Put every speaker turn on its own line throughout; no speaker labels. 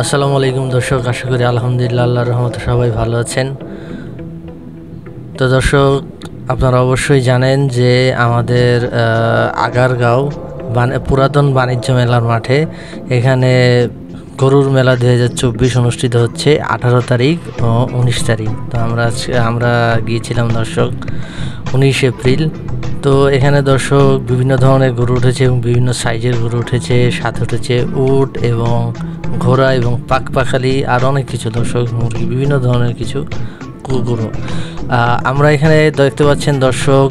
আসসালামু আলাইকুম দর্শক, আশা করি আলহামদুলিল্লাহ আল্লাহর রহমতে সবাই ভালো আছেন। তো দর্শক, আপনারা অবশ্যই জানেন যে আমাদের আগারগাঁও পুরাতন বাণিজ্য মেলার মাঠে এখানে গরুর মেলা 2024 অনুষ্ঠিত হচ্ছে 18 তারিখ ও 19 তারিখ। তো আমরা গিয়েছিলাম দর্শক 19 এপ্রিল। তো এখানে দর্শক বিভিন্ন ধরনের গরু উঠেছে এবং বিভিন্ন সাইজের গরু উঠেছে, সাথে উঠেছে উট এবং ঘোড়া এবং পাকপাখালি আর অনেক কিছু দর্শক, মুরগি, বিভিন্ন ধরনের কিছু গরু। আমরা এখানে দেখতে পাচ্ছেন দর্শক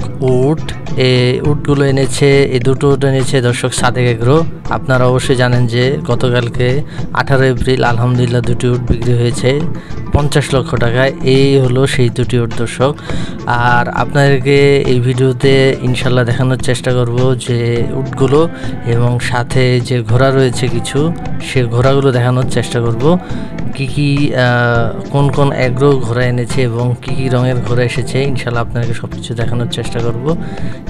উটগুলো এনেছে, এই দুটো উট এনেছে দর্শক সাদেক এগ্রো। আপনারা অবশ্যই জানেন যে গতকালকে 18 এপ্রিল আলহামদুলিল্লাহ দুটি উট বিক্রি হয়েছে 50 লক্ষ টাকায়। এই হলো সেই দুটি উট দর্শক। আর আপনাদেরকে এই ভিডিওতে ইনশাল্লাহ দেখানোর চেষ্টা করব যে উটগুলো এবং সাথে যে ঘোড়া রয়েছে কিছু, সে ঘোড়াগুলো দেখানোর চেষ্টা করব। কোন কোন এগ্রো ঘোড়া এনেছে এবং কি রঙের ঘোড়া এসেছে, ইনশাল্লাহ আপনাদেরকে সব কিছু দেখানোর চেষ্টা করব,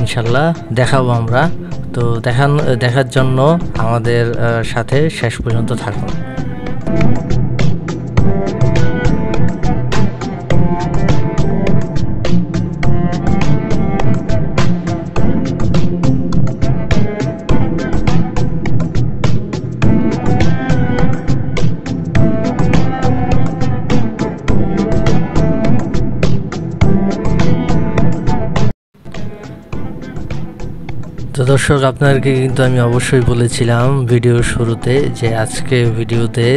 ইনশাল্লাহ দেখাবো আমরা। তো দেখার জন্য আমাদের সাথে শেষ পর্যন্ত থাকুন। তো দর্শক, আপনাদেরকে কিন্তু আমি অবশ্যই বলেছিলাম ভিডিওর শুরুতে যে আজকে ভিডিওতে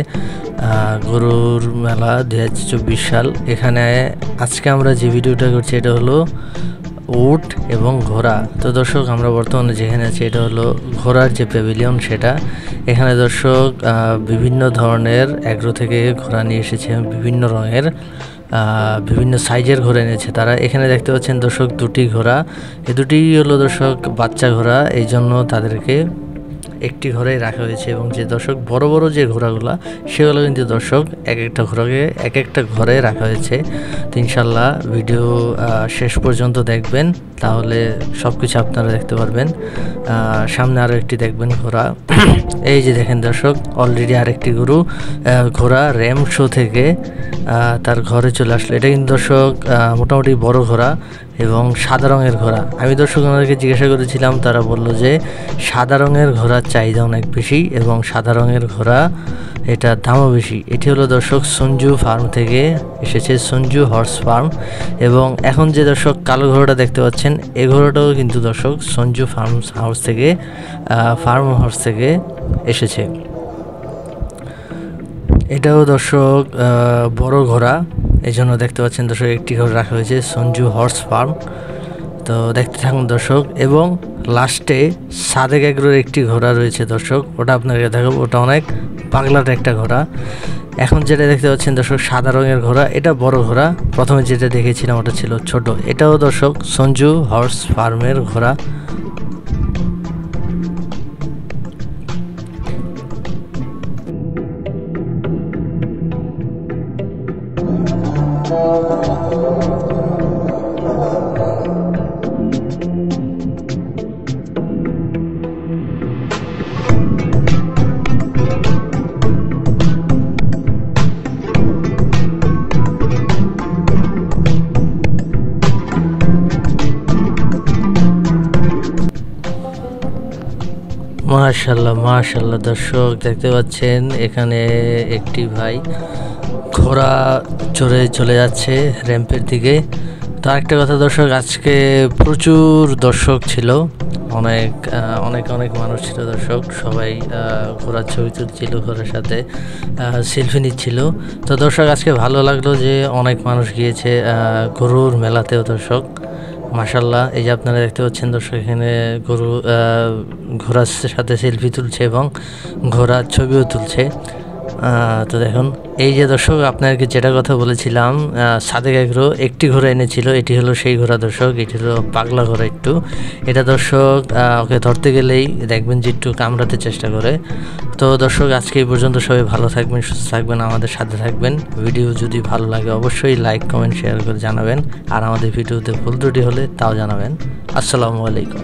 গরুর মেলা 2024 সাল। এখানে আজকে আমরা যে ভিডিওটা করছি এটা হলো উট এবং ঘোড়া। তো দর্শক, আমরা বর্তমানে যেখানে আছি এটা হলো ঘোড়ার যে প্যাভিলিয়ন, সেটা। এখানে দর্শক বিভিন্ন ধরনের এগ্রো থেকে ঘোড়া নিয়ে এসেছে, বিভিন্ন রঙের বিভিন্ন সাইজের ঘোড়া এনেছে তারা। এখানে দেখতে পাচ্ছেন দর্শক দুটি ঘোড়া, এই দুটি হলো দর্শক বাচ্চা ঘোড়া, এই জন্য তাদেরকে একটি ঘরেই রাখা হয়েছে। এবং যে দর্শক বড় বড় যে ঘোড়াগুলো, সেগুলো কিন্তু দর্শক এক একটা ঘোড়াকে এক একটা ঘরে রাখা হয়েছে। তো ইনশাল্লাহ ভিডিও শেষ পর্যন্ত দেখবেন, তাহলে সব কিছু আপনারা দেখতে পারবেন। সামনে আরও একটি দেখবেন ঘোড়া। এই যে দেখেন দর্শক, অলরেডি আরেকটি ঘোড়া র্যাম শো থেকে তার ঘরে চলে আসলো। এটা কিন্তু দর্শক মোটামুটি বড় ঘোড়া এবং সাদা রঙের ঘোড়া। আমি দর্শক ওনাদেরকে জিজ্ঞাসা করেছিলাম, তারা বললো যে সাদা রঙের ঘোড়ার চাহিদা অনেক বেশি এবং সাদা রঙের ঘোড়া এটার দামও বেশি। এটি হলো দর্শক সঞ্জু ফার্ম থেকে এসেছে, সঞ্জু হর্স ফার্ম। এবং এখন যে দর্শক কালো ঘোড়াটা দেখতে পাচ্ছেন, এই ঘোড়াটাও কিন্তু দর্শক সঞ্জু ফার্ম হাউস থেকে এসেছে। এটাও দর্শক বড় ঘোড়া, এই জন্য দেখতে পাচ্ছেন দর্শক একটি ঘোড়া রাখা হয়েছে সঞ্জু হর্স ফার্ম। তো দেখতে থাকুন দর্শক। এবং লাস্টে সাদেক এগ্রোর একটি ঘোড়া রয়েছে দর্শক, ওটা আপনাকে দেখাবো। ওটা অনেক পাগলাট একটা ঘোড়া। এখন যেটা দেখতে পাচ্ছেন দর্শক সাদা রঙের ঘোড়া, এটা বড় ঘোড়া। প্রথমে যেটা দেখেছিলাম ওটা ছিল ছোট। এটাও দর্শক সঞ্জু হর্স ফার্মের ঘোড়া। মাশাআল্লাহ দর্শক, দেখতে পাচ্ছেন এখানে একটি ভাই ঘোড়া চড়ে চলে যাচ্ছে র্যাম্পের দিকে। তো আরেকটা কথা দর্শক, আজকে প্রচুর দর্শক ছিল, অনেক মানুষ ছিল দর্শক। সবাই ঘোড়ার ছবি তুলছিল, ঘোড়ার সাথে সেলফি নিচ্ছিল। তো দর্শক, আজকে ভালো লাগলো যে অনেক মানুষ গিয়েছে গরুর মেলাতেও দর্শক। মাশাল্লাহ, এই যে আপনারা দেখতে পাচ্ছেন দর্শক, এখানে ঘোড়ার সাথে সেলফি তুলছে এবং ঘোড়ার ছবিও তুলছে। তো দেখুন, এই যে দর্শক আপনাদেরকে যেটা কথা বলেছিলাম, সাদেক এগ্রো একটি ঘোড়া এনেছিল, এটি হলো সেই ঘোড়া দর্শক। এটি হলো পাগলা ঘোড়া একটু। এটা দর্শক ওকে ধরতে গেলেই দেখবেন যে একটু কামড়াতে চেষ্টা করে। তো দর্শক, আজকে এই পর্যন্ত। সবাই ভালো থাকবেন, সুস্থ থাকবেন, আমাদের সাথে থাকবেন। ভিডিও যদি ভালো লাগে অবশ্যই লাইক, কমেন্ট, শেয়ার করে জানাবেন। আর আমাদের ভিডিওতে ভুল ত্রুটি হলে তাও জানাবেন। আসসালামু আলাইকুম।